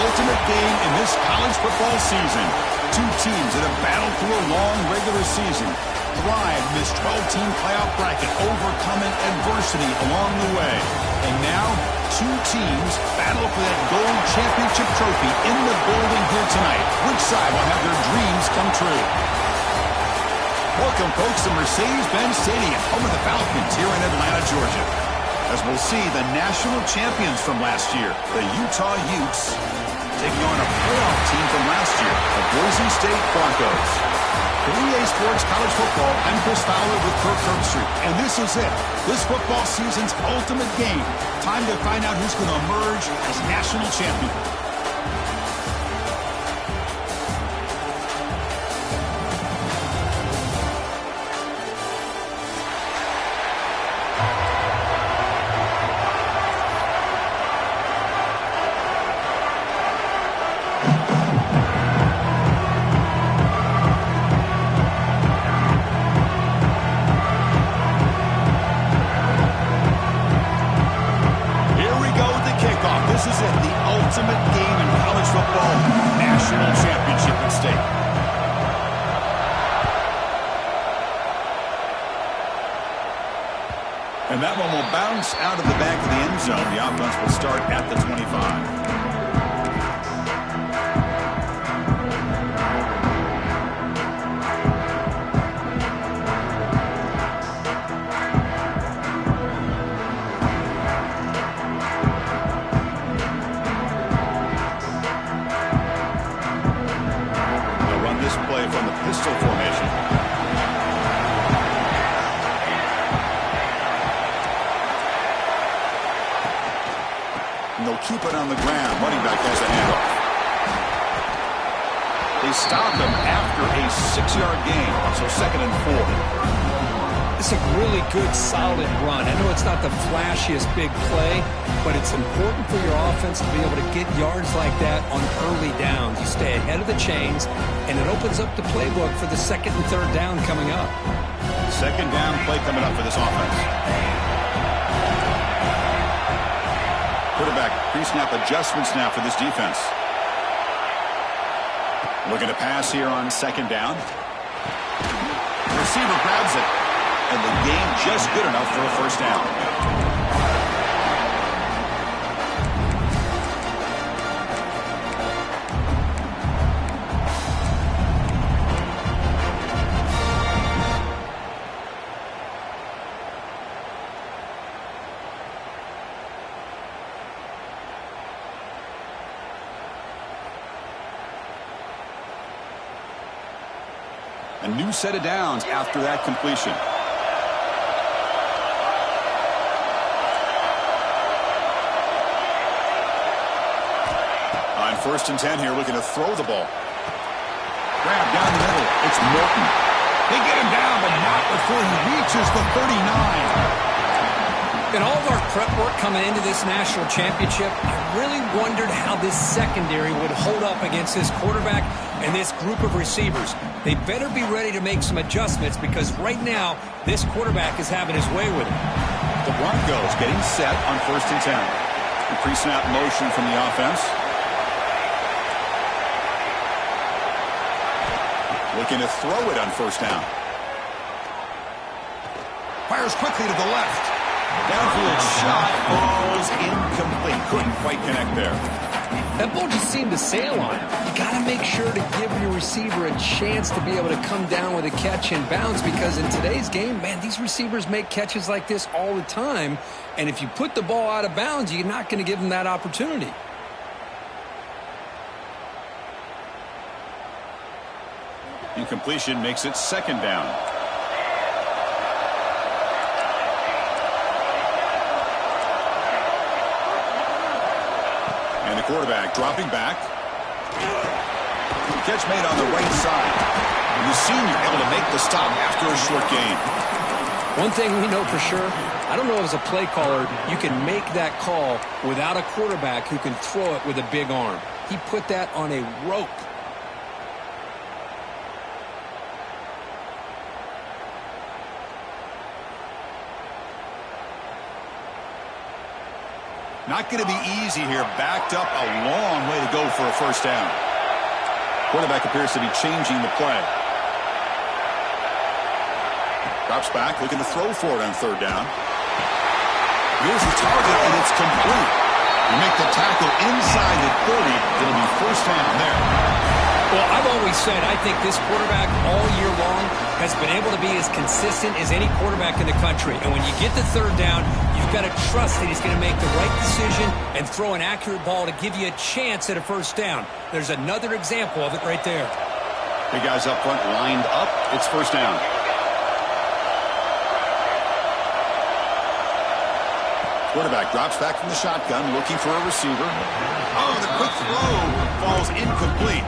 ultimate game in this college football season. Two teams that have battled through a long regular season, thrived in this 12-team playoff bracket, overcoming adversity along the way. And now, two teams battle for that gold championship trophy in the building here tonight. Which side will have their dreams come true? Welcome, folks, to Mercedes-Benz Stadium, home of the Falcons here in Atlanta, Georgia. As we'll see the national champions from last year, the Utah Utes, taking on a playoff team from last year, the Boise State Broncos. For EA Sports College Football, I'm Chris Fowler with Kirk Herbstreit, and this is it. This football season's ultimate game. Time to find out who's going to emerge as national champion. And that one will bounce out of the back of the end zone. The offense will start at the 25. They'll run this play from the pistol formation. They'll keep it on the ground. Running back has a handoff. They stop him after a 6-yard gain, so 2nd and 4. It's a really good, solid run. I know it's not the flashiest big play, but it's important for your offense to be able to get yards like that on early downs. You stay ahead of the chains, and it opens up the playbook for the 2nd and 3rd down coming up. 2nd down play coming up for this offense. Quarterback pre-snap adjustments now for this defense. Looking to pass here on 2nd down. The receiver grabs it. And the gain just good enough for a 1st down. A new set of downs after that completion. On 1st and 10 here, looking to throw the ball. Grab down the middle. It's Morton. They get him down, but not before he reaches the 39. In all of our prep work coming into this national championship, I really wondered how this secondary would hold up against this quarterback and this group of receivers. They better be ready to make some adjustments because right now, this quarterback is having his way with it. The Broncos getting set on 1st and 10. The pre-snap motion from the offense. Looking to throw it on 1st down. Fires quickly to the left. Downfield shot falls incomplete. Couldn't quite connect there. That ball just seemed to sail on him. You got to make sure to give your receiver a chance to be able to come down with a catch and bounce because in today's game, man, these receivers make catches like this all the time. And if you put the ball out of bounds, you're not going to give them that opportunity. Incompletion makes it 2nd down. And the quarterback dropping back. Catch made on the right side. And the senior able to make the stop after a short gain. One thing we know for sure, I don't know as a play caller, you can make that call without a quarterback who can throw it with a big arm. He put that on a rope. Not going to be easy here. Backed up a long way to go for a first down. Quarterback appears to be changing the play. Drops back, looking to throw for it on third down. Here's the target, and it's complete. You make the tackle inside the 30. It'll be first down there. Well, I've always said I think this quarterback all year long has been able to be as consistent as any quarterback in the country. And when you get the third down, you've got to trust that he's going to make the right decision and throw an accurate ball to give you a chance at a first down. There's another example of it right there. Big guys up front lined up. It's first down. Quarterback drops back from the shotgun, looking for a receiver. Oh, the quick throw falls incomplete.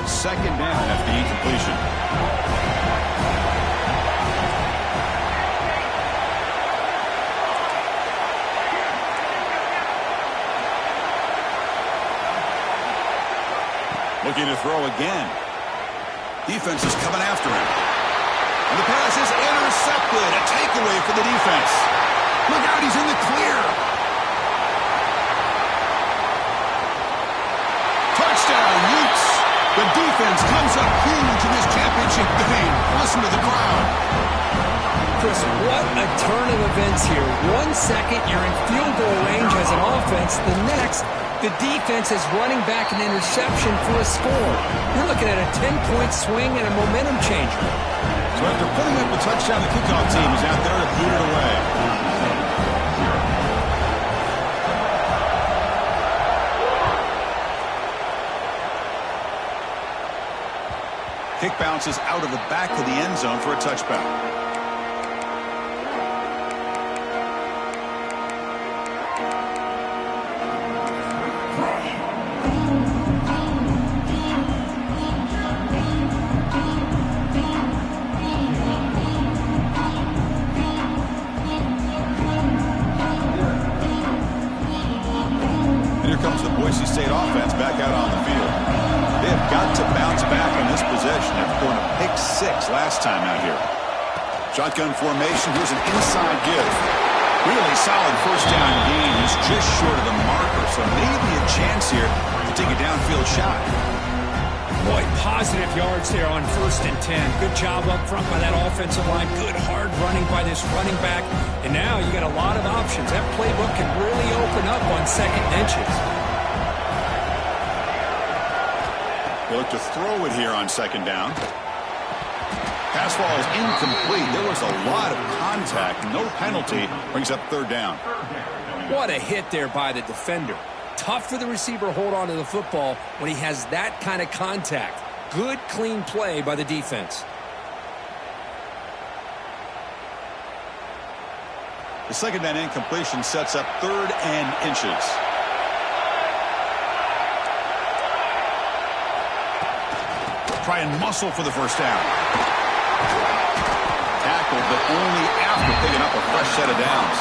Second down after the incompletion. Looking to throw again. Defense is coming after him. And the pass is intercepted. A takeaway for the defense. Look out, he's in the clear. Touchdown, Utes. The defense comes up huge in this championship game. Listen to the crowd. Chris, what a turn of events here. 1 second, you're in field goal range as an offense. The next, the defense is running back an interception for a score. You're looking at a 10-point swing and a momentum changer. So after putting up a touchdown, the kickoff team is out there to boot it away. Kick bounces out of the back of the end zone for a touchback. Here comes the Boise State offense back out on the field. They have got to bounce back on this possession after going a pick six last time out here. Shotgun formation. Here's an inside give. Really solid first down gain. He's just short of the marker, so maybe a chance here to take a downfield shot. Boy, positive yards there on 1st and 10. Good job up front by that offensive line. Good hard running by this running back. And now you got a lot of options. That playbook can really open up on second and inches. They look to throw it here on second down. Pass ball is incomplete. There was a lot of contact. No penalty. Brings up third down. What a hit there by the defender. Tough for the receiver to hold on to the football when he has that kind of contact. Good, clean play by the defense. The second down incompletion sets up 3rd and inches. Try and muscle for the first down. Tackled, but only after picking up a fresh set of downs.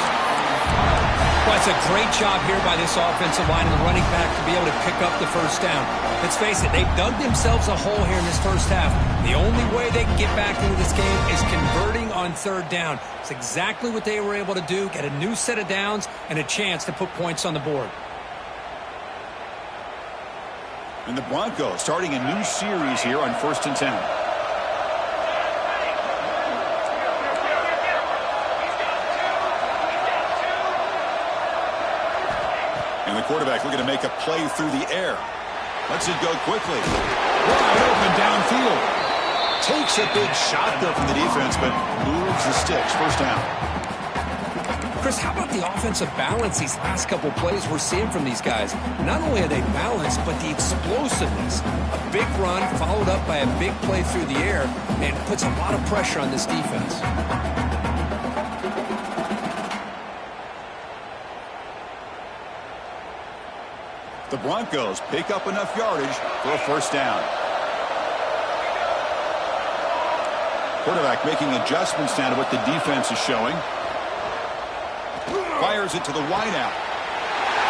Well, it's a great job here by this offensive line and the running back to be able to pick up the first down. Let's face it, they've dug themselves a hole here in this first half. The only way they can get back into this game is converting on third down. It's exactly what they were able to do, get a new set of downs and a chance to put points on the board. And the Broncos starting a new series here on 1st and 10. And the quarterback looking to make a play through the air. Lets it go quickly. Wide open downfield. Takes a big shot though from the defense, but moves the sticks. First down. Chris, how about the offensive balance these last couple plays we're seeing from these guys? Not only are they balanced, but the explosiveness. A big run followed up by a big play through the air, and puts a lot of pressure on this defense. The Broncos pick up enough yardage for a first down. Quarterback making adjustments now to what the defense is showing. Fires it to the wideout.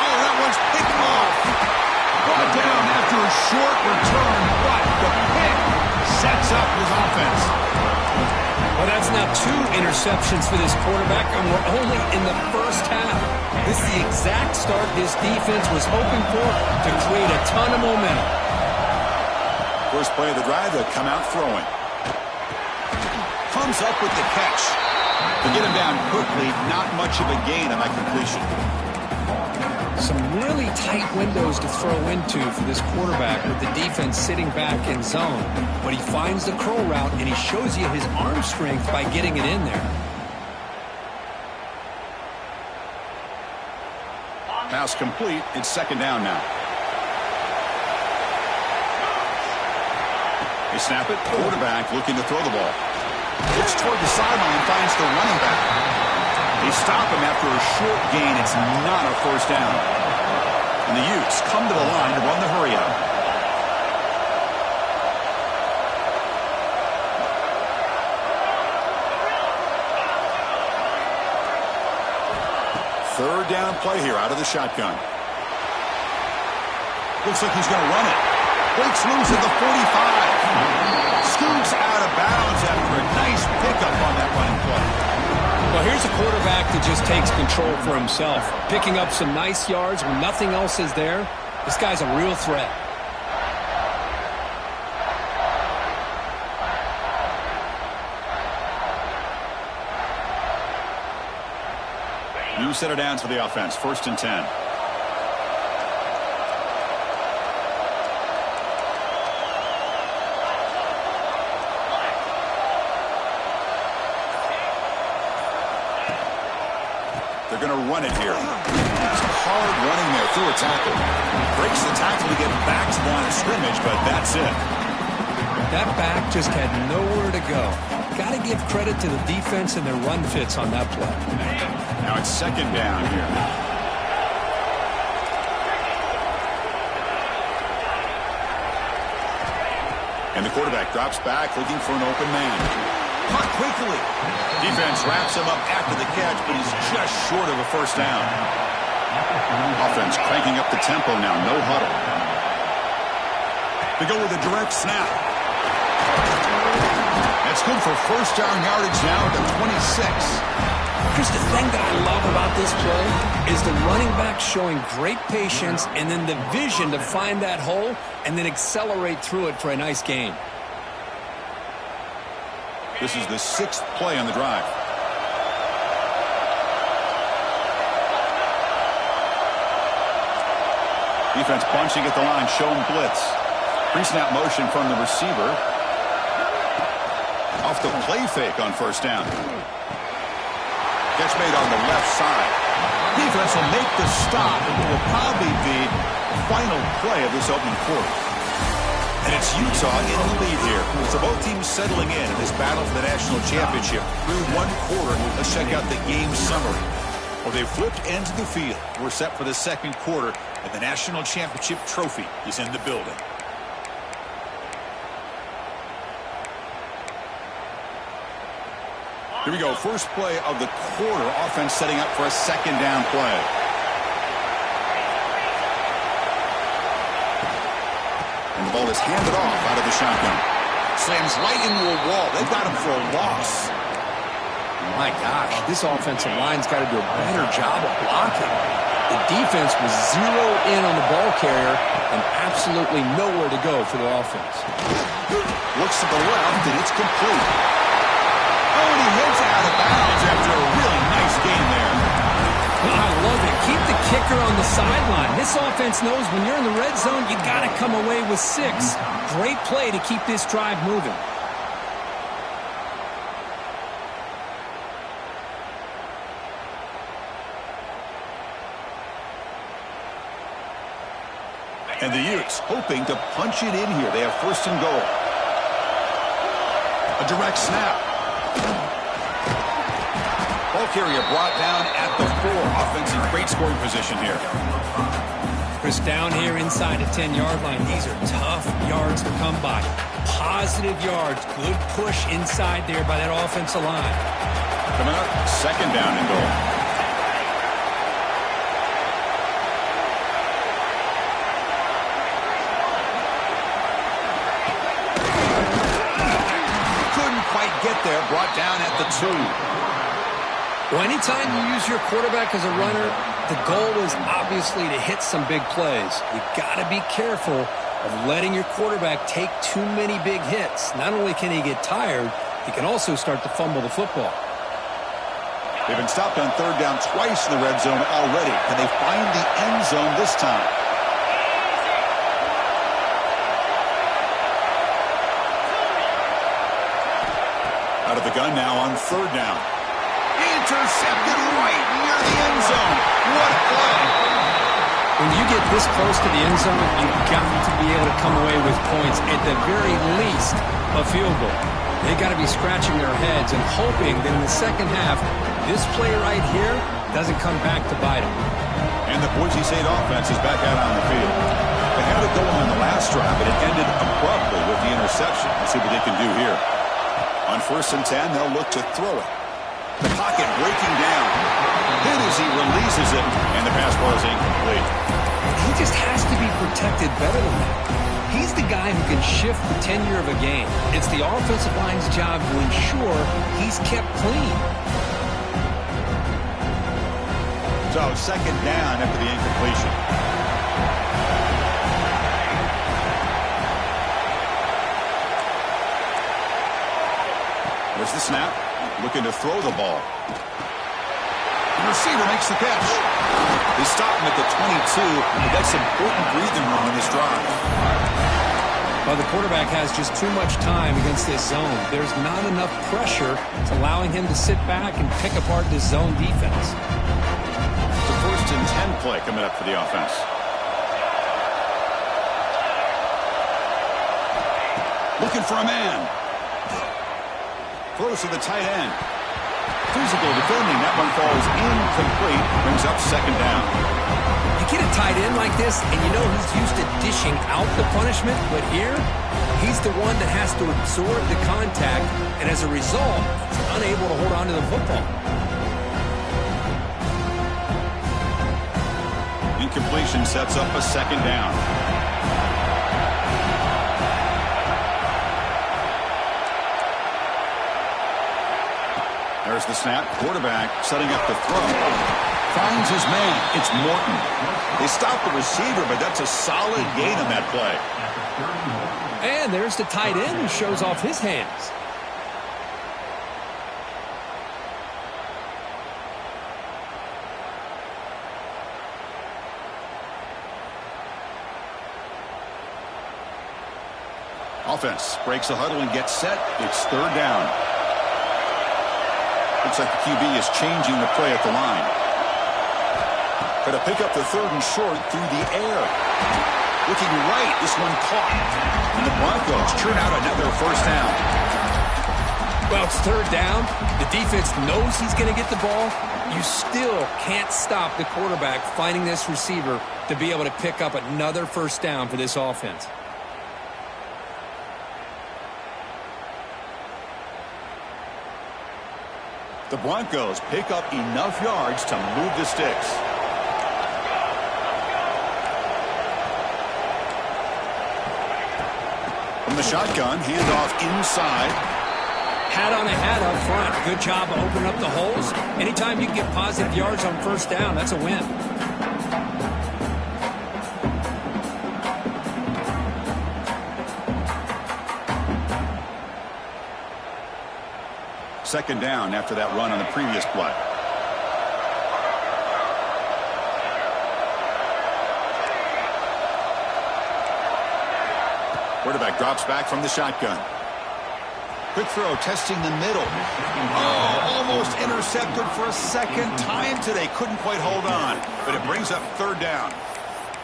Oh, that one's picked off. Brought down after a short return, but the pick sets up his offense. Well, that's now 2 interceptions for this quarterback, and we're only in the first half. This is the exact start his defense was hoping for to create a ton of momentum. First play of the drive, they'll come out throwing. Comes up with the catch. To get him down quickly, not much of a gain on that completion. Some really tight windows to throw into for this quarterback with the defense sitting back in zone. But he finds the curl route, and he shows you his arm strength by getting it in there. Pass complete. It's second down now. They snap it. Quarterback looking to throw the ball. Looks toward the sideline, finds the running back. They stop him after a short gain. It's not a first down. And the Utes come to the line to run the hurry up. Third down play here out of the shotgun. Looks like he's going to run it. Breaks loose at the 45. Scoots out of bounds after a nice pickup on that running play. Well, here's a quarterback that just takes control for himself, picking up some nice yards when nothing else is there. This guy's a real threat. New set of downs for the offense. First and 10. They're going to run it here. It's hard running there through a tackle. Breaks the tackle to get back to the line of scrimmage, but that's it. That back just had nowhere to go. Got to give credit to the defense and their run fits on that play. Now it's second down here. And the quarterback drops back looking for an open man. Caught quickly. Defense wraps him up after the catch, but he's just short of a first down. Offense cranking up the tempo now. No huddle. They go with a direct snap. That's good for first down yardage now at the 26. Chris, the thing that I love about this play is the running back showing great patience and then the vision to find that hole and then accelerate through it for a nice gain. This is the 6th play on the drive. Defense bunching at the line, showing blitz. Pre-snap motion from the receiver. Off the play fake on first down. Catch made on the left side. Defense will make the stop, and it will probably be the final play of this opening quarter. And it's Utah in the lead here. So both teams settling in this battle for the national championship. Through one quarter, let's check out the game summary. Well, they've flipped ends of the field. We're set for the second quarter, and the national championship trophy is in the building. Here we go. First play of the quarter. Offense setting up for a second down play. And the ball is handed off out of the shotgun. Slams right into a wall. They've got him for a loss. My gosh, this offensive line's got to do a better job of blocking. The defense was zeroed in on the ball carrier and absolutely nowhere to go for the offense. Looks to the left, and it's complete. Oh, and he hits out of bounds after a really nice game there. I love it. Keep the kicker on the sideline. This offense knows when you're in the red zone, you got to come away with 6. Great play to keep this drive moving. And the Utes hoping to punch it in here. They have first and goal. A direct snap. Ball carrier brought down at the 4. Offense in great scoring position here. Chris, down here inside the 10-yard line, these are tough yards to come by. Positive yards. Good push inside there by that offensive line. Coming up, second down and goal. there, brought down at the 2. Well, anytime you use your quarterback as a runner, the goal is obviously to hit some big plays. You've got to be careful of letting your quarterback take too many big hits. Not only can he get tired, he can also start to fumble the football. They've been stopped on third down twice in the red zone already. Can they find the end zone this time? Out of the gun now on third down. Intercepted right near the end zone. What a play. When you get this close to the end zone, you've got to be able to come away with points, at the very least, a field goal. They've got to be scratching their heads and hoping that in the second half, this play right here doesn't come back to bite them. And the Boise State offense is back out on the field. They had it going on the last drive, but it ended abruptly with the interception. Let's see what they can do here. On 1st and 10, they'll look to throw it. The pocket breaking down. Hit as he releases it, and the pass ball is incomplete. He just has to be protected better than that. He's the guy who can shift the tenure of a game. It's the offensive line's job to ensure he's kept clean. So, second down after the incompletion. There's the snap. Looking to throw the ball. The receiver makes the catch. They stop him at the 22, but that's important breathing room in this drive. Well, the quarterback has just too much time against this zone. There's not enough pressure. It's allowing him to sit back and pick apart this zone defense. It's a 1st and 10 play coming up for the offense. Looking for a man. Throws to the tight end. Physical defending. That one falls incomplete. Brings up second down. You get a tight end like this, and you know he's used to dishing out the punishment, but here, he's the one that has to absorb the contact, and as a result, he's unable to hold on to the football. Incompletion sets up a second down. There's the snap. Quarterback setting up the throw. Finds his man. It's Morton. They stop the receiver, but that's a solid gain on that play. And there's the tight end who shows off his hands. Offense breaks the huddle and gets set. It's third down. Looks like the QB is changing the play at the line. Got to pick up the 3rd and short through the air. Looking right, this one caught. And the Broncos churn out another first down. Well, it's third down. The defense knows he's going to get the ball. You still can't stop the quarterback finding this receiver to be able to pick up another first down for this offense. The Broncos pick up enough yards to move the sticks. From the shotgun, handoff inside. Hat on a hat up front. Good job of opening up the holes. Anytime you can get positive yards on first down, that's a win. Second down after that run on the previous play. Quarterback drops back from the shotgun. Quick throw, testing the middle. Oh, almost intercepted for a second time today. Couldn't quite hold on, but it brings up third down.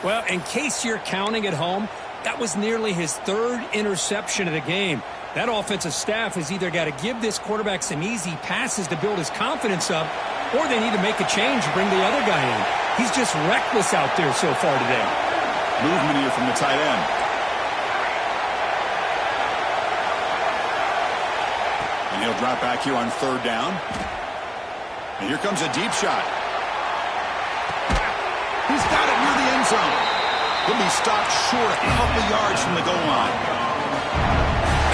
Well, in case you're counting at home, that was nearly his 3rd interception of the game. That offensive staff has either got to give this quarterback some easy passes to build his confidence up, or they need to make a change and bring the other guy in. He's just reckless out there so far today. Movement here from the tight end. And he'll drop back here on third down. And here comes a deep shot. He's got it near the end zone. He'll be stopped short a couple yards from the goal line.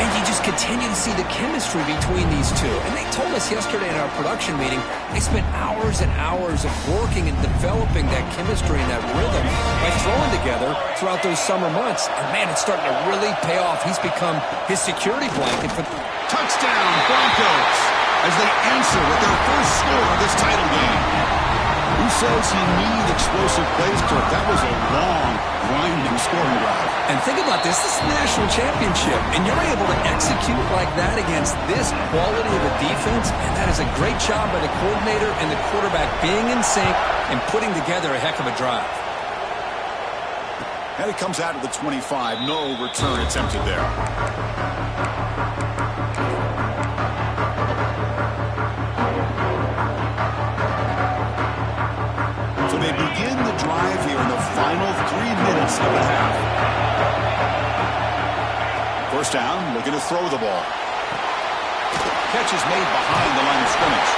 And you just continue to see the chemistry between these two. And they told us yesterday in our production meeting, they spent hours and hours of working and developing that chemistry and that rhythm by throwing together throughout those summer months. And, man, it's starting to really pay off. He's become his security blanket for touchdown Broncos as they answer with their first score of this title game. Who says he needs explosive plays, Kirk? That was a long, grinding scoring drive. And think about this. This is the national championship, and you're able to execute like that against this quality of a defense, and that is a great job by the coordinator and the quarterback being in sync and putting together a heck of a drive. And it comes out of the 25. No return attempted there. So they begin the drive here in the final 3 minutes of the half. First down, looking to throw the ball. Catch is made behind the line of scrimmage.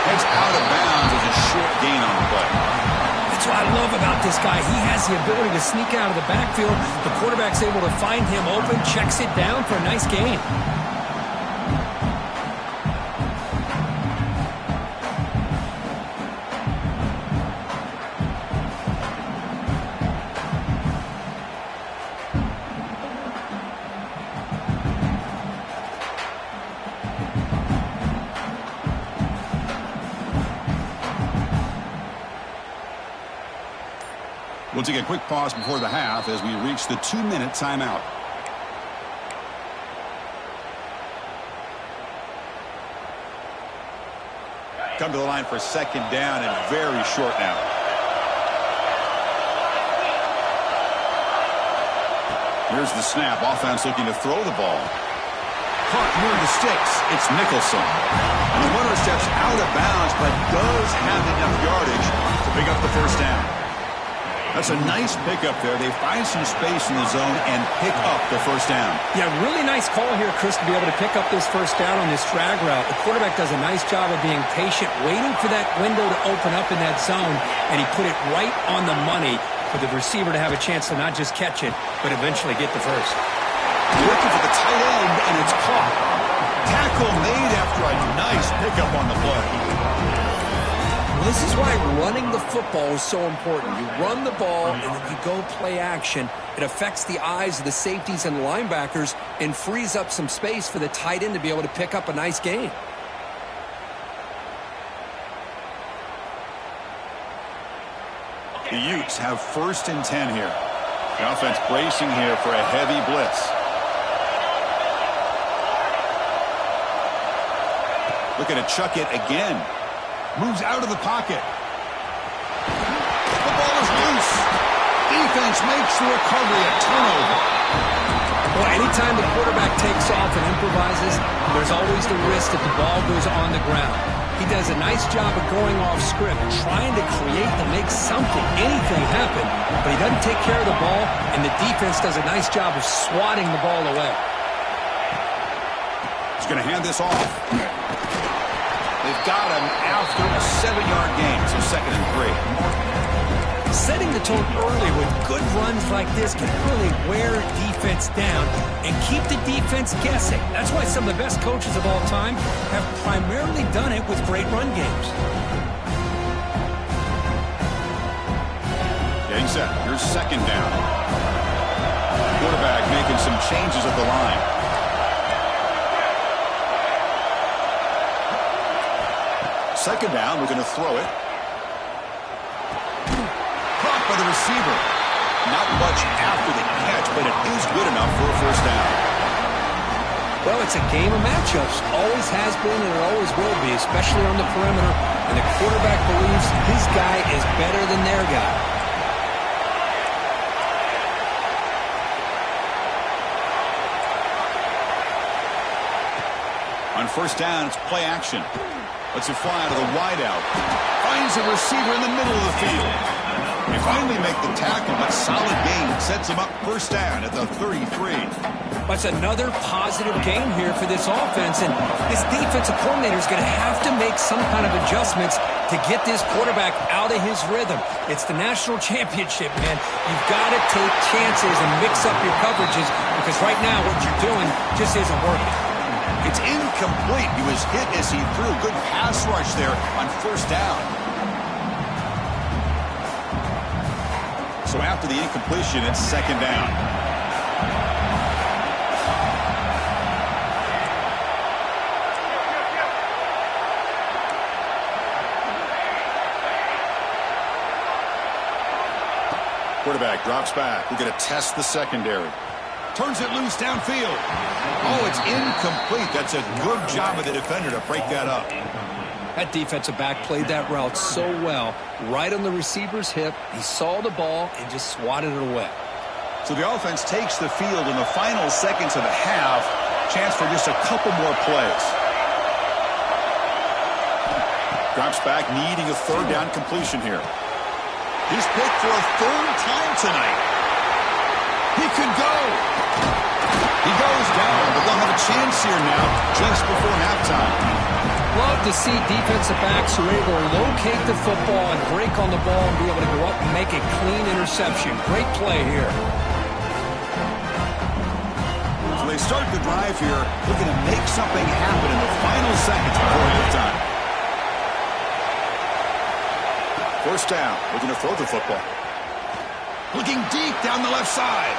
Heads out of bounds as a short gain on the play. That's what I love about this guy. He has the ability to sneak out of the backfield. The quarterback's able to find him open, checks it down for a nice gain. We'll take a quick pause before the half as we reach the 2-minute timeout. Come to the line for second down and very short now. Here's the snap. Offense looking to throw the ball. Caught near the sticks. It's Nicholson. And the runner steps out of bounds but does have enough yardage to pick up the first down. That's a nice pickup there. They find some space in the zone and pick up the first down. Yeah, really nice call here, Chris, to be able to pick up this first down on this drag route. The quarterback does a nice job of being patient, waiting for that window to open up in that zone, and he put it right on the money for the receiver to have a chance to not just catch it, but eventually get the first. Looking for the tight end, and it's caught. Tackle made after a nice pickup on the play. This is why running the football is so important. You run the ball, and then you go play action. It affects the eyes of the safeties and linebackers and frees up some space for the tight end to be able to pick up a nice gain. The Utes have 1st and 10 here. The offense bracing here for a heavy blitz. Looking to chuck it again. Moves out of the pocket. The ball is loose. Defense makes the recovery, a turnover. Well, anytime the quarterback takes off and improvises, there's always the risk that the ball goes on the ground. He does a nice job of going off script, trying to create to make something, anything happen, but he doesn't take care of the ball, and the defense does a nice job of swatting the ball away. He's going to hand this off. They've got him after a 7-yard gain, so 2nd and 3. Setting the tone early with good runs like this can really wear defense down and keep the defense guessing. That's why some of the best coaches of all time have primarily done it with great run games. Getting set. Here's 2nd down. Quarterback making some changes at the line. Second down, we're going to throw it. Caught by the receiver. Not much after the catch, but it is good enough for a first down. Well, it's a game of matchups. Always has been and it always will be, especially on the perimeter. And the quarterback believes his guy is better than their guy. On first down, it's play action. Lets it fly to the wideout. Finds a receiver in the middle of the field. They finally make the tackle, but solid gain sets him up first down at the 33. That's another positive game here for this offense, and this defensive coordinator is going to have to make some kind of adjustments to get this quarterback out of his rhythm. It's the national championship, man. You've got to take chances and mix up your coverages because right now what you're doing just isn't working. It's incomplete. He was hit as he threw. Good pass rush there on first down. So after the incompletion, it's second down. Quarterback drops back. We're going to test the secondary. Turns it loose downfield. Oh, it's incomplete. That's a good job of the defender to break that up. That defensive back played that route so well. Right on the receiver's hip. He saw the ball and just swatted it away. So the offense takes the field in the final seconds of the half. Chance for just a couple more plays. Drops back, needing a third down completion here. He's picked for a third time tonight. He could go. He goes down, but they'll have a chance here now just before halftime. Love to see defensive backs who are able to locate the football and break on the ball and be able to go up and make a clean interception. Great play here. So they start the drive here, looking to make something happen in the final seconds before halftime. First down, looking to throw the football. Looking deep down the left side.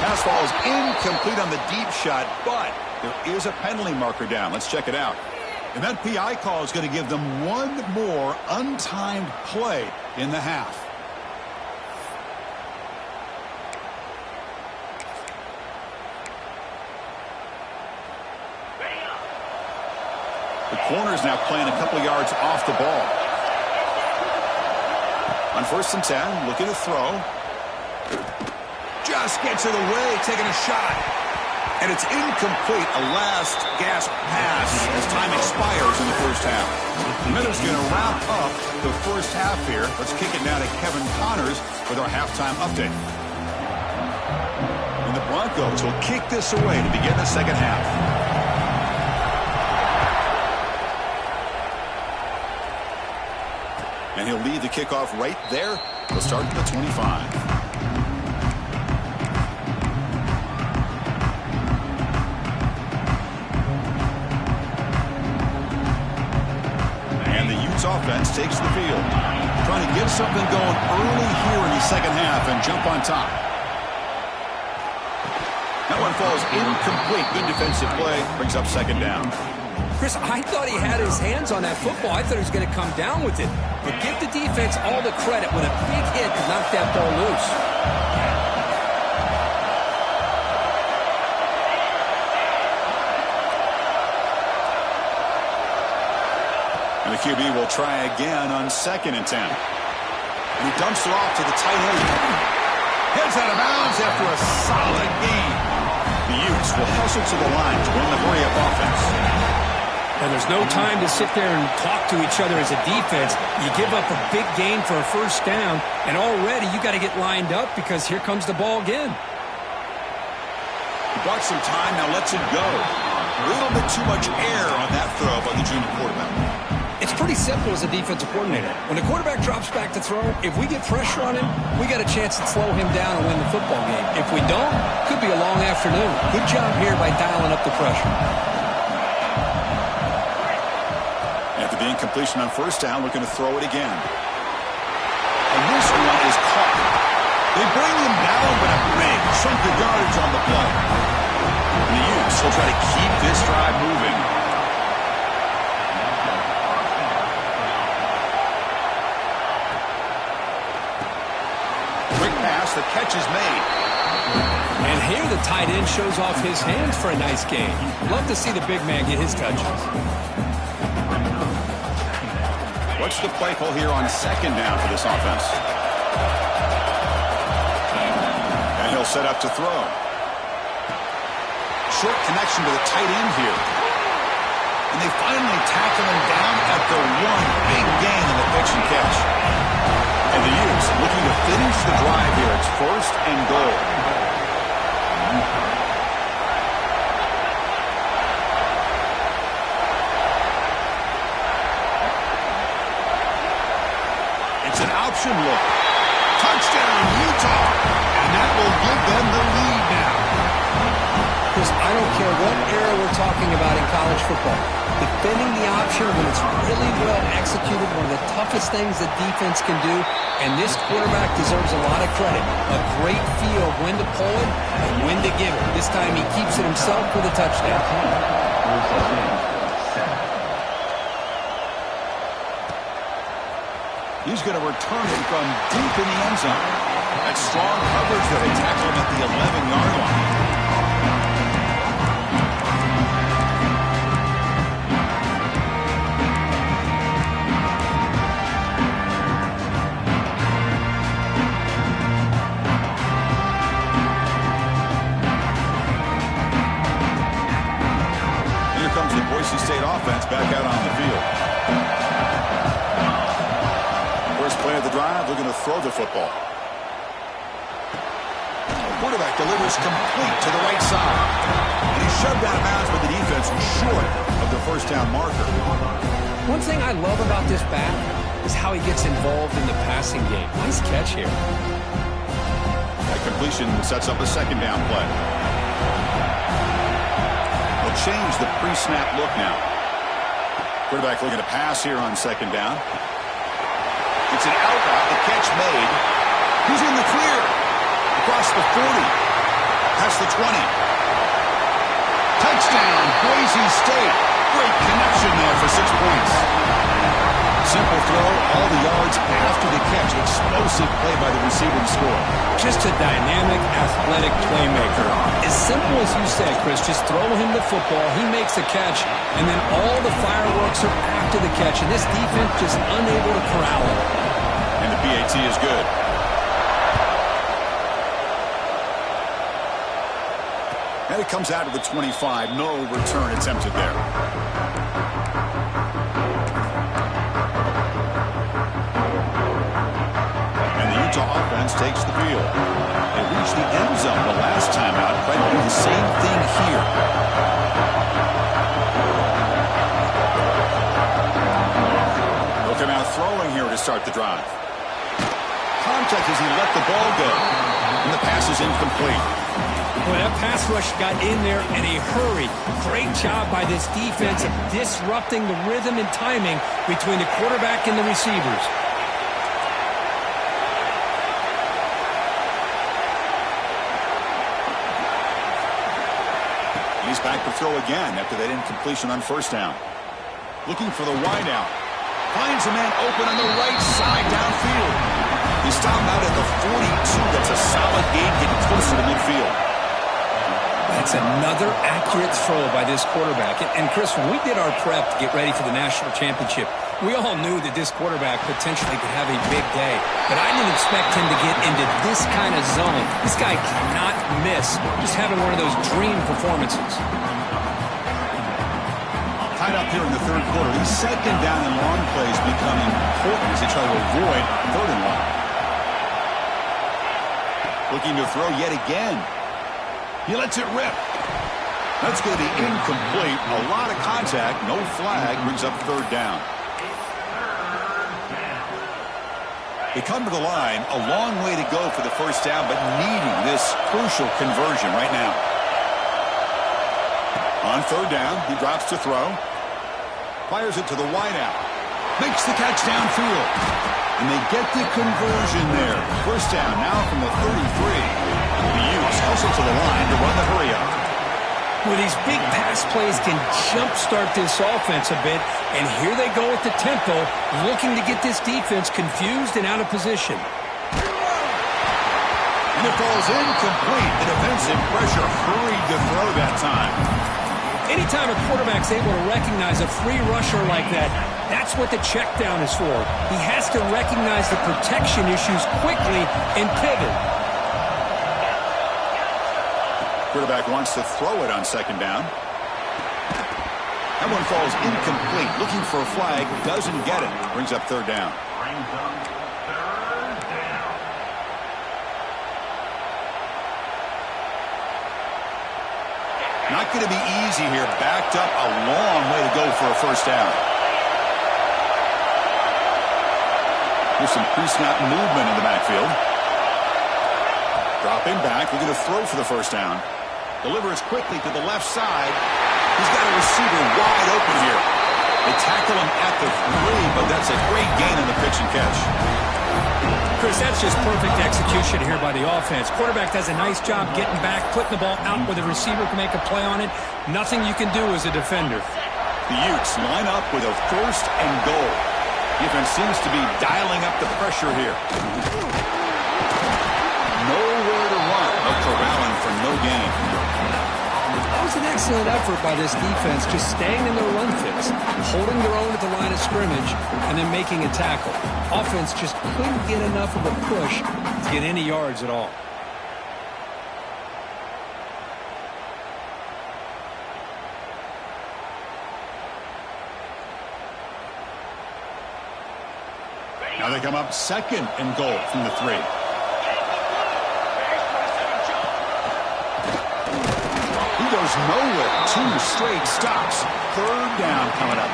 Pass falls incomplete on the deep shot, but there is a penalty marker down. Let's check it out. And that PI call is going to give them one more untimed play in the half. The corner's now playing a couple yards off the ball. On 1st and 10, looking to throw. Just gets it away, taking a shot. And it's incomplete, a last gasp pass as time expires in the first half. Miller's going to wrap up the first half here. Let's kick it now to Kevin Connors with our halftime update. And the Broncos will kick this away to begin the second half. And he'll lead the kickoff right there. He'll start at the 25. And the Utes offense takes the field. Trying to get something going early here in the second half and jump on top. That one falls incomplete. Good defensive play. Brings up second down. Chris, I thought he had his hands on that football. I thought he was going to come down with it. But give the defense all the credit when a big hit to knock that ball loose. And the QB will try again on 2nd and 10. And he dumps it off to the tight end. Heads out of bounds after a solid gain. The Utes will hustle to the line to win the hurry-up offense. And there's no time to sit there and talk to each other as a defense. You give up a big gain for a first down, and already you got to get lined up because here comes the ball again. He bought some time, now lets it go. A little bit too much air on that throw by the junior quarterback. It's pretty simple as a defensive coordinator. When the quarterback drops back to throw, if we get pressure on him, we got a chance to slow him down and win the football game. If we don't, could be a long afternoon. Good job here by dialing up the pressure. After the incompletion on first down, looking to throw it again. And this one is caught. They bring him down, but a big chunk of yardage on the play. And the Utes will try to keep this drive moving. Quick pass, the catch is made. And here the tight end shows off his hands for a nice game. Love to see the big man get his touches. What's the play call here on 2nd down for this offense? And he'll set up to throw. Short connection to the tight end here. And they finally tackle him down at the one. Big gain in the pitch and catch. And the Utes looking to finish the drive here. It's 1st and goal. It's an option look. Touchdown, Utah. And that will give them the lead now. Chris, I don't care what era we're talking about in college football. Defending the option when it's really well executed, one of the toughest things that defense can do, and this quarterback deserves a lot of credit. A great feel of when to pull it and when to give it. This time he keeps it himself for the touchdown. He's going to return it from deep in the end zone. That's strong coverage there. They tackle him at the 11-yard line. Here comes the Boise State offense back out on the field. First play of the drive, they're going to throw the football. The quarterback delivers complete to the right side. And he's shoved out of bounds, but the defense was short of the first down marker. One thing I love about this back is how he gets involved in the passing game. Nice catch here. That completion sets up a second down play. They'll change the pre-snap look now. Quarterback looking to pass here on second down. It's an out route, the catch made. He's in the clear. Across the 40. Past the 20. Touchdown, Boise State. Great connection there for 6 points. Simple throw, all the yards after the catch. Explosive play by the receiver to score. Just a dynamic, athletic playmaker. As simple as you said, Chris, just throw him the football, he makes a catch, and then all the fireworks are after the catch, and this defense just unable to corral him. And the PAT is good. And it comes out of the 25. No return attempted there. And the Utah offense takes the field. They reached the end zone the last time out. Try to do the same thing here. They'll come out throwing here to start the drive. Contact as he let the ball go. And the pass is incomplete. Boy, that pass rush got in there in a hurry. Great job by this defense of disrupting the rhythm and timing between the quarterback and the receivers. He's back to throw again after that incompletion on first down. Looking for the wideout. Finds a man open on the right side downfield. He's stopped out at the 42. That's a solid gain, getting closer to midfield. That's another accurate throw by this quarterback. And Chris, when we did our prep to get ready for the national championship, we all knew that this quarterback potentially could have a big day. But I didn't expect him to get into this kind of zone. This guy cannot miss. Just having one of those dream performances. Tied up here in the third quarter. These second down and long plays become important as they try to avoid third and long. Looking to throw yet again. He lets it rip. That's going to be incomplete. A lot of contact. No flag. Brings up third down. They come to the line. A long way to go for the first down, but needing this crucial conversion right now. On third down, he drops to throw. Fires it to the wideout. Makes the catch downfield. And they get the conversion there. First down now from the 33. The Utes hustle to the line to run the hurry up. Well, these big pass plays can jumpstart this offense a bit. And here they go at the tempo, looking to get this defense confused and out of position. And it falls incomplete. The defensive pressure hurried to throw that time. Anytime a quarterback's able to recognize a free rusher like that, that's what the check down is for. He has to recognize the protection issues quickly and pivot. Quarterback wants to throw it on second down. That one falls incomplete. Looking for a flag. Doesn't get it. Brings up third down. Not going to be easy here. Backed up a long way to go for a first down. Here's some pre-snap movement in the backfield. Dropping back, looking to throw for the first down. Delivers quickly to the left side. He's got a receiver wide open here. They tackle him at the 3, but that's a great gain on the pitch and catch. Chris, that's just perfect execution here by the offense. Quarterback does a nice job getting back, putting the ball out where the receiver can make a play on it. Nothing you can do as a defender. The Utes line up with a 1st and goal. Defense seems to be dialing up the pressure here. Nowhere to run, but corralling for no gain. That was an excellent effort by this defense, just staying in their run fits, holding their own at the line of scrimmage, and then making a tackle. Offense just couldn't get enough of a push to get any yards at all. Now they come up 2nd and goal from the 3. He goes nowhere. 2 straight stops. 3rd down coming up.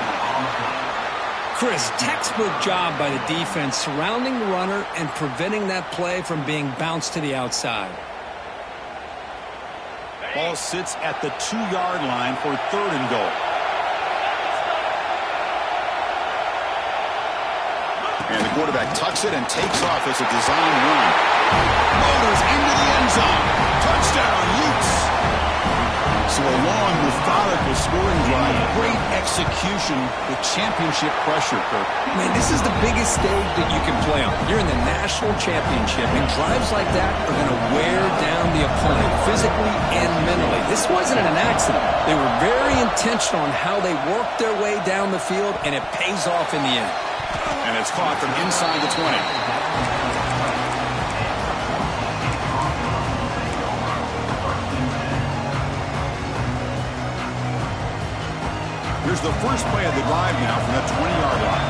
Chris, textbook job by the defense surrounding the runner and preventing that play from being bounced to the outside. Ball sits at the 2-yard line for 3rd and goal. And the quarterback tucks it and takes off as a design run. Motors into the end zone. Touchdown, Utes. So a long, methodical scoring drive. Great execution with championship pressure, Kirk. Man, this is the biggest stage that you can play on. You're in the national championship, and drives like that are going to wear down the opponent physically and mentally. This wasn't an accident. They were very intentional on how they worked their way down the field, and it pays off in the end. And it's caught from inside the 20. Here's the first play of the drive now from the 20-yard line.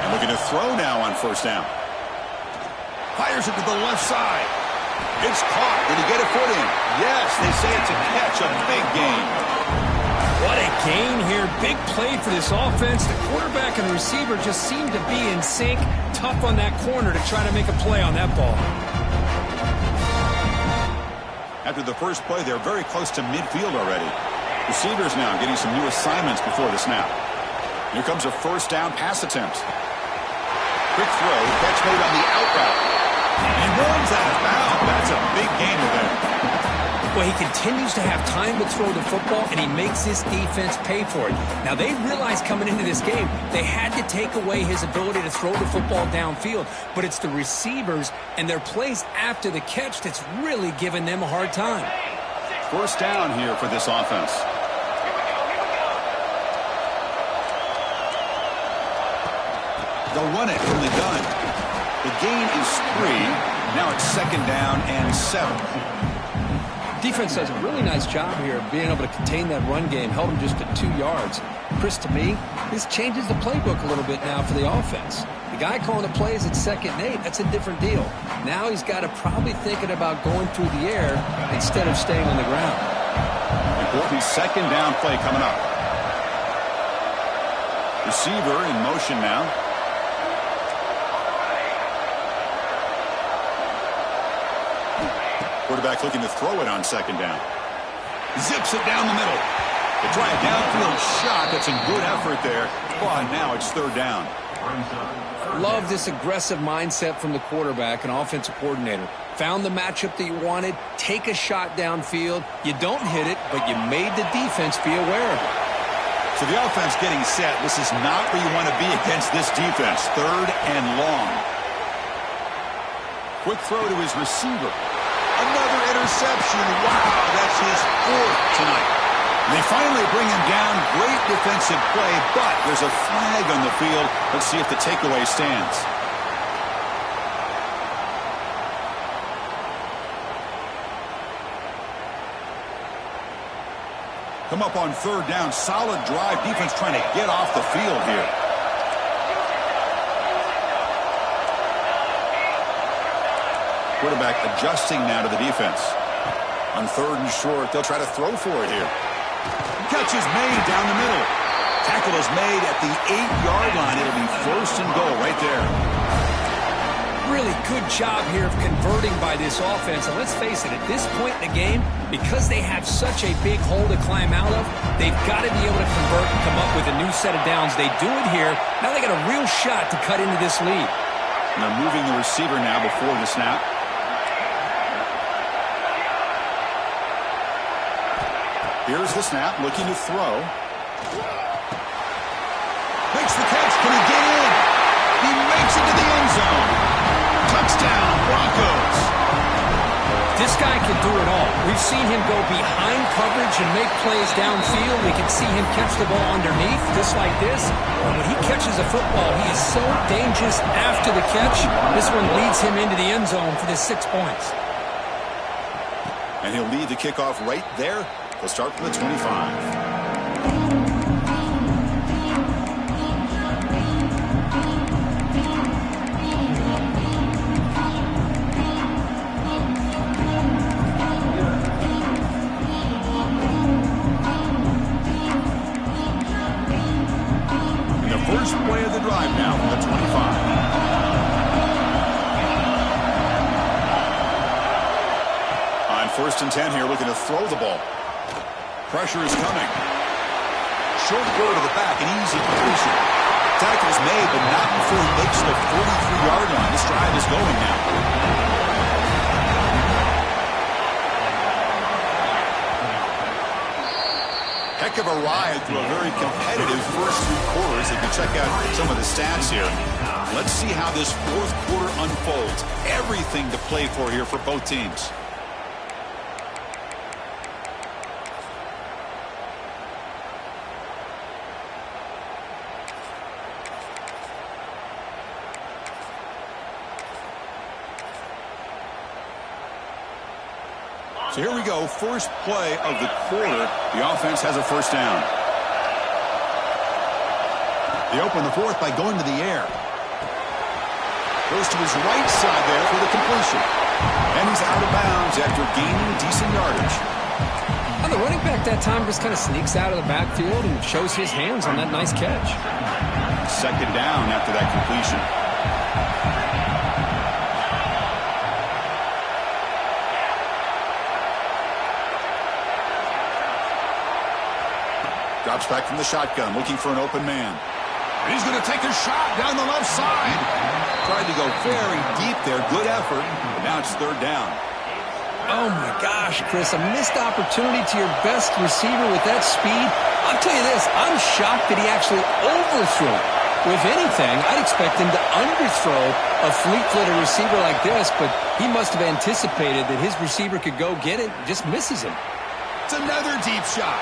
And looking to throw now on 1st down. Fires it to the left side. It's caught. Did he get a foot in? Yes, they say it's a catch, a big gain. What a gain here. Big play for this offense. The quarterback and receiver just seem to be in sync. Tough on that corner to try to make a play on that ball. After the first play, they're very close to midfield already. Receivers now getting some new assignments before the snap. Here comes a 1st down pass attempt. Quick throw, catch made on the out route. He runs out of bounds. That's a big gainer there. Well, he continues to have time to throw the football, and he makes this defense pay for it. Now, they realized coming into this game they had to take away his ability to throw the football downfield, but it's the receivers and their plays after the catch that's really giving them a hard time. 1st down here for this offense. They'll run it from the gun. The gain is 3. Now it's 2nd down and 7. Defense does a really nice job here of being able to contain that run game, held them just at 2 yards. Chris, to me, this changes the playbook a little bit now for the offense. The guy calling the plays at 2nd and 8, that's a different deal. Now he's got to probably thinking about going through the air instead of staying on the ground. Important 2nd down play coming up. Receiver in motion now. Quarterback looking to throw it on 2nd down. Zips it down the middle. They try a downfield shot. That's a good effort there. But now it's 3rd down. Love this aggressive mindset from the quarterback and offensive coordinator. Found the matchup that you wanted. Take a shot downfield. You don't hit it, but you made the defense be aware of it. So the offense getting set. This is not where you want to be against this defense. 3rd and long. Quick throw to his receiver. Another interception. Wow, that's his 4th tonight. And they finally bring him down. Great defensive play, but there's a flag on the field. Let's see if the takeaway stands. Come up on 3rd down. Solid drive. Defense trying to get off the field here. Quarterback adjusting now to the defense. On 3rd and short, they'll try to throw for it here. Catch is made down the middle. Tackle is made at the 8-yard line. It'll be first and goal right there. Really good job here of converting by this offense. And let's face it, at this point in the game, because they have such a big hole to climb out of, they've got to be able to convert and come up with a new set of downs. They do it here. Now they got a real shot to cut into this lead. And they're moving the receiver now before the snap. Here's the snap, looking to throw. Makes the catch. Can he get in? He makes it to the end zone. Touchdown, Broncos. This guy can do it all. We've seen him go behind coverage and make plays downfield. We can see him catch the ball underneath, just like this. And when he catches a football, he is so dangerous after the catch. This one leads him into the end zone for the 6 points. And he'll lead the kickoff right there. He'll start from the 25. First play of the drive now from the 25. On 1st and 10 here, looking to throw the ball. Pressure is coming. Short throw to the back, an easy completion. Tackle is made, but not before he makes the 43-yard line. This drive is going now. Heck of a ride through a very competitive first 3 quarters. If you check out some of the stats here, let's see how this 4th quarter unfolds. Everything to play for here for both teams. So here we go, first play of the quarter. The offense has a first down. They open the 4th by going to the air. Goes to his right side there for the completion. And he's out of bounds after gaining decent yardage. Well, the running back that time just kind of sneaks out of the backfield and shows his hands on that nice catch. Second down after that completion. Drops back from the shotgun, looking for an open man. And he's going to take a shot down the left side. Tried to go very deep there. Good effort. But now it's 3rd down. Oh, my gosh, Chris. A missed opportunity to your best receiver with that speed. I'll tell you this. I'm shocked that he actually overthrew it. With anything, I'd expect him to underthrow a fleet-footed receiver like this, but he must have anticipated that his receiver could go get it and just misses him. It's another deep shot.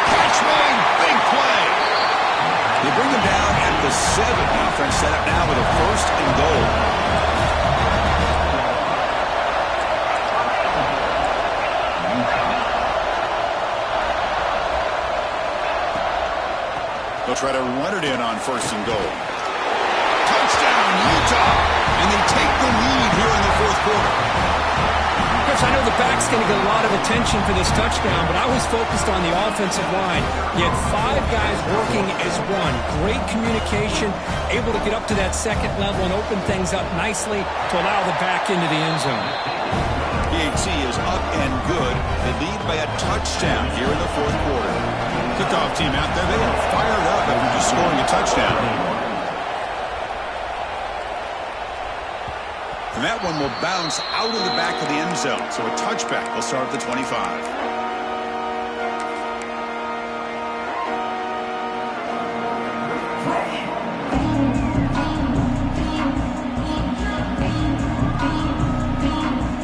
Catch made, big play. They bring him down at the 7. Offense set up now with a 1st and goal. They'll try to run it in on 1st and goal. Touchdown, Utah. And they take the lead here in the 4th quarter. I know the back's going to get a lot of attention for this touchdown, but I was focused on the offensive line. You had 5 guys working as one. Great communication, able to get up to that 2nd level and open things up nicely to allow the back into the end zone. PHC is up and good. They lead by a touchdown here in the 4th quarter. Kickoff team out there, they are fired up after just scoring a touchdown. And that one will bounce out of the back of the end zone. So a touchback will start at the 25.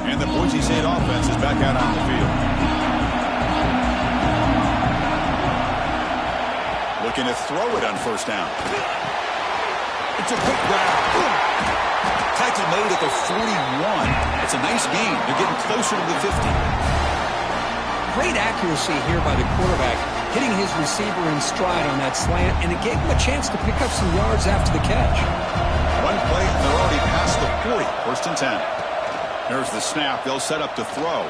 And the Boise State offense is back out on the field. Looking to throw it on 1st down. It's a quick grab. Tackle made at the 41. It's a nice gain. They're getting closer to the 50. Great accuracy here by the quarterback, hitting his receiver in stride on that slant, and it gave him a chance to pick up some yards after the catch. One play, and they're already past the 40. 1st and 10. There's the snap. They'll set up to throw.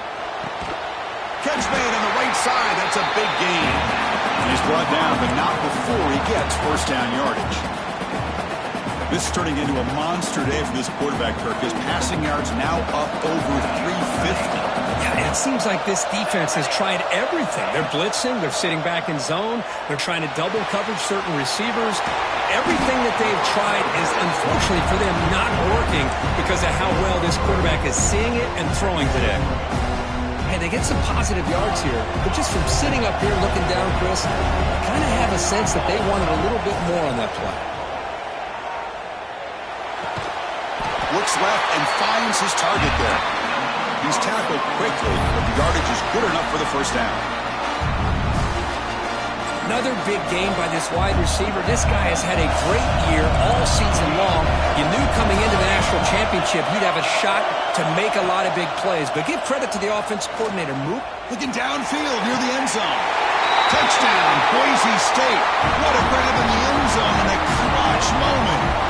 Catch made on the right side. That's a big gain. And he's brought down, but not before he gets first down yardage. This is turning into a monster day for this quarterback, Kirk. His passing yards now up over 350. Yeah, and it seems like this defense has tried everything. They're blitzing. They're sitting back in zone. They're trying to double coverage certain receivers. Everything that they've tried is, unfortunately for them, not working because of how well this quarterback is seeing it and throwing today. Hey, they get some positive yards here, but just from sitting up here looking down, Chris, I kind of have a sense that they wanted a little bit more on that play. Looks left and finds his target there. He's tackled quickly, but the yardage is good enough for the first down. Another big game by this wide receiver. This guy has had a great year all season long. You knew coming into the national championship he'd have a shot to make a lot of big plays. But give credit to the offense coordinator, Mook. Looking downfield near the end zone. Touchdown, Boise State. What a grab in the end zone in a clutch moment.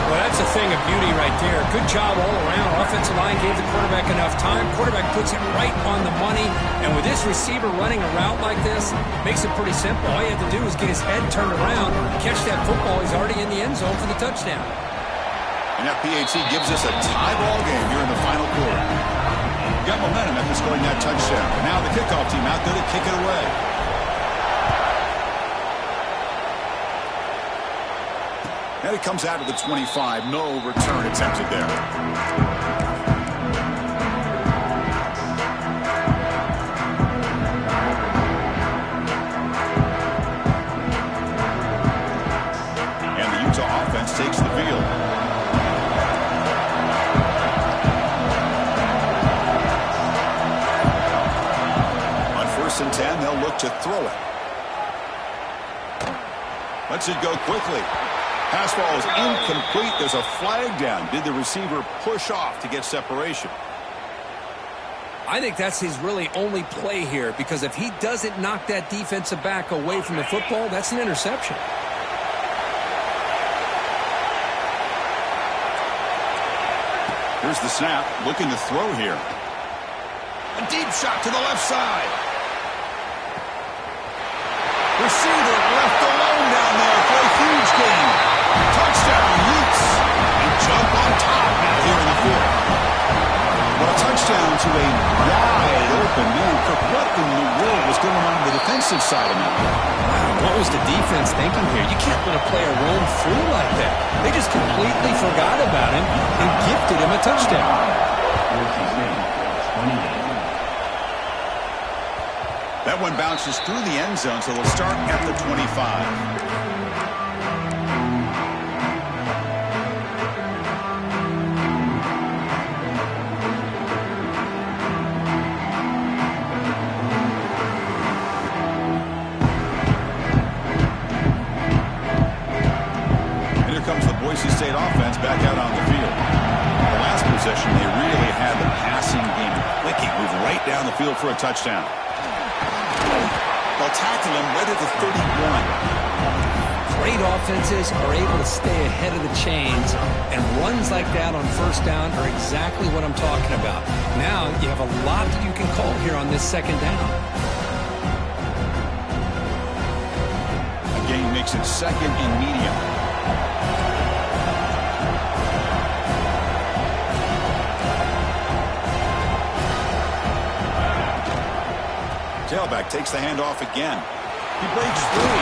Well, that's a thing of beauty right there. Good job all around. Offensive line gave the quarterback enough time. Quarterback puts it right on the money. And with this receiver running a route like this, makes it pretty simple. All you have to do is get his head turned around, catch that football. He's already in the end zone for the touchdown. And that PAT gives us a tie ball game here in the final quarter. Got momentum after scoring that touchdown. And now the kickoff team out there to kick it away. And it comes out of the 25. No return attempted there. And the Utah offense takes the field. On 1st and 10, they'll look to throw it. Lets it go quickly. Pass ball is incomplete. There's a flag down. Did the receiver push off to get separation? I think that's his really only play here, because if he doesn't knock that defensive back away from the football, that's an interception. Here's the snap. Looking to throw here. A deep shot to the left side. Receiver left alone down there for a huge gain. Touchdown, Utes. And jump on top now here in the fourth. Well, a touchdown to a wide open man. What in the world was going on the defensive side of that play? What was the defense thinking here? You can't let a player roam through like that. They just completely forgot about him and gifted him a touchdown. That one bounces through the end zone, so they'll start at the 25. Boise State offense back out on the field. The last possession, they really had the passing game clicking, moved right down the field for a touchdown. They'll tackle him right at the 31. Great offenses are able to stay ahead of the chains, and runs like that on first down are exactly what I'm talking about. Now you have a lot that you can call here on this second down. Again, makes it second and medium. Tailback takes the handoff again. He breaks through.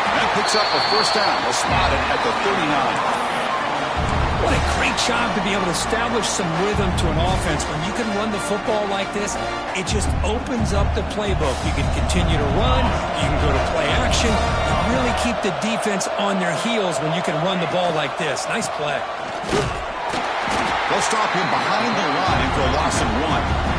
And picks up a first down. They'll spot it at the 39. What a great job to be able to establish some rhythm to an offense. When you can run the football like this, it just opens up the playbook. You can continue to run. You can go to play action. You really keep the defense on their heels when you can run the ball like this. Nice play. They'll stop him behind the line for a loss of 1.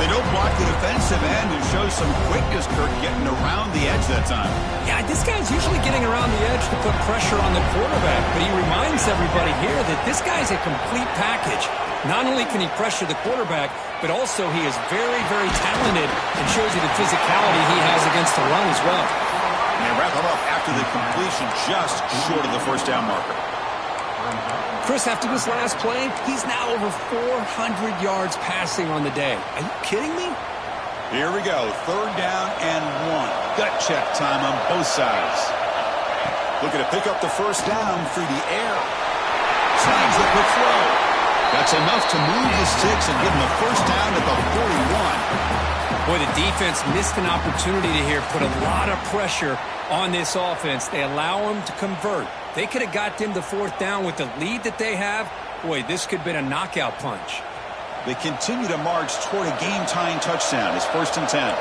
They don't block the defensive end and show some quickness, Kirk, getting around the edge that time. Yeah, this guy's usually getting around the edge to put pressure on the quarterback, but he reminds everybody here that this guy's a complete package. Not only can he pressure the quarterback, but also he is very, very talented and shows you the physicality he has against the run as well. And they wrap him up after the completion just short of the first down marker. Chris, after this last play, he's now over 400 yards passing on the day. Are you kidding me? Here we go. 3rd down and 1. Gut check time on both sides. Looking to pick up the 1st down through the air. Snags the quick throw. That's enough to move the sticks and give them the 1st down at the 41. Boy, the defense missed an opportunity to here put a lot of pressure on this offense. They allow them to convert. They could have got them the 4th down with the lead that they have. Boy, this could have been a knockout punch. They continue to march toward a game-tying touchdown. It's 1st and 10.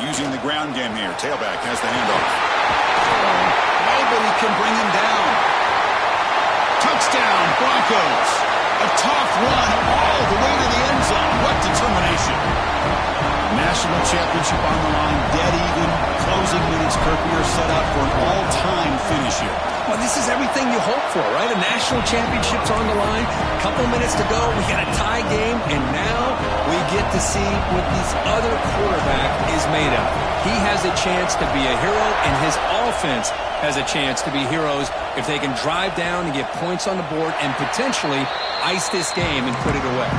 Using the ground game here. Tailback has the handoff. Nobody can bring him down. Touchdown, Broncos. A tough run all the way to the end zone. What determination. National championship on the line, dead even. Closing minutes, Kirk, we are set up for an all-time finish here. Well, this is everything you hope for, right? A national championship's on the line. A couple minutes to go. We got a tie game, and now we get to see what this other quarterback is made of. He has a chance to be a hero, and his offense has a chance to be heroes if they can drive down and get points on the board and potentially ice this game and put it away.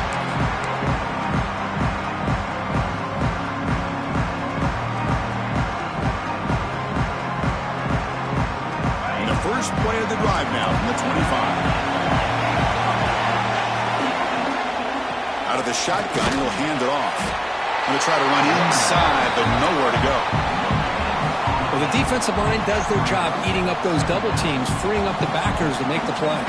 First play of the drive now from the 25. Out of the shotgun, he'll hand it off. Going to try to run inside, but nowhere to go. Well, the defensive line does their job eating up those double teams, freeing up the backers to make the play.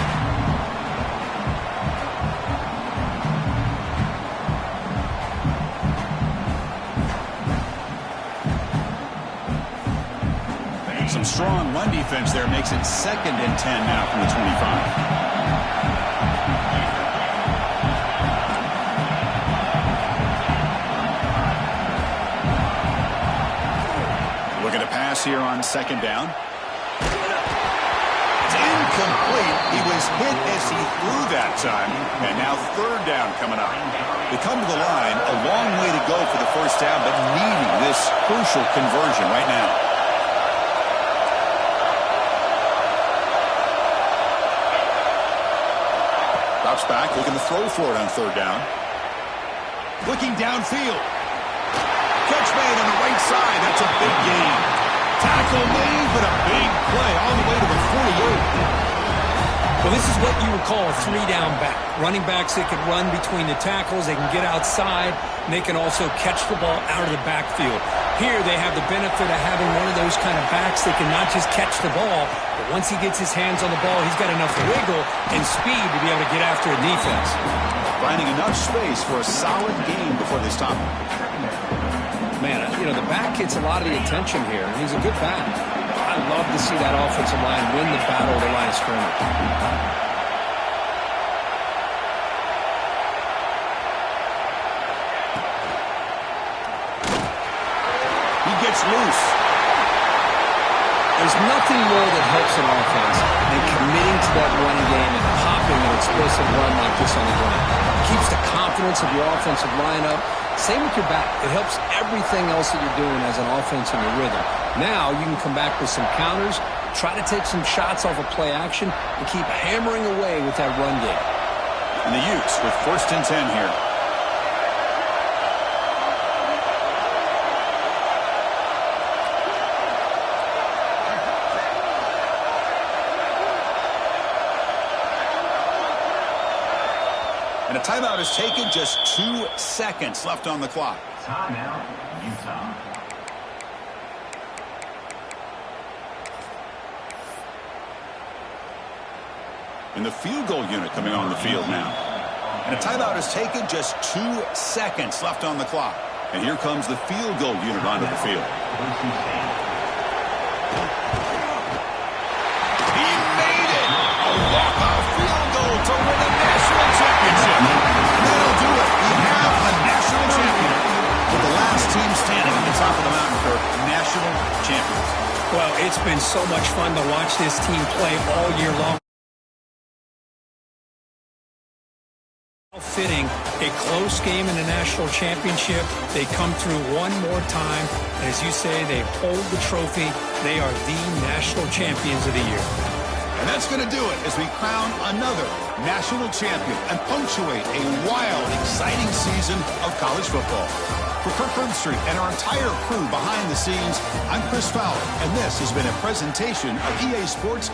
Some strong run defense there makes it 2nd and 10 now from the 25. Looking to pass here on 2nd down. It's incomplete. He was hit as he threw that time. And now 3rd down coming up. They come to the line, a long way to go for the 1st down, but needing this crucial conversion right now. Drops back, looking to throw for it on 3rd down. Looking downfield. Catch made on the right side. That's a big gain. Tackle made, but a big play all the way to the 48. Well, this is what you would call a 3-down back. Running backs that can run between the tackles. They can get outside, and they can also catch the ball out of the backfield. Here, they have the benefit of having one of those kind of backs that can not just catch the ball, but once he gets his hands on the ball, he's got enough wiggle and speed to be able to get after a defense. Finding enough space for a solid game before they stop him. Man, you know, the back gets a lot of the attention here, and he's a good back. I love to see that offensive line win the battle of the line of scrimmage. He gets loose. There's nothing more that helps an offense than committing to that running game and popping an explosive run like this on the ground. It keeps the confidence of your offensive lineup. Same with your back. It helps everything else that you're doing as an offense in your rhythm. Now you can come back with some counters, try to take some shots off of play action, and keep hammering away with that run game. And the Utes with 1st and 10 here. And a timeout is taken, just 2 seconds left on the clock. Timeout, Utah. And the field goal unit coming on the field now. And a timeout is taken, just 2 seconds left on the clock. And here comes the field goal unit onto the field. He made it! A walk-off field goal to win a national championship. And that'll do it. We have a national champion. With the last team standing at the top of the mountain for national champions. Well, it's been so much fun to watch this team play all year long. Fitting a close game in the national championship. They come through one more time. As you say, they hold the trophy. They are the national champions of the year. And that's going to do it as we crown another national champion and punctuate a wild, exciting season of college football. For Kirk Herbstreit and our entire crew behind the scenes, I'm Chris Fowler, and this has been a presentation of EA Sports College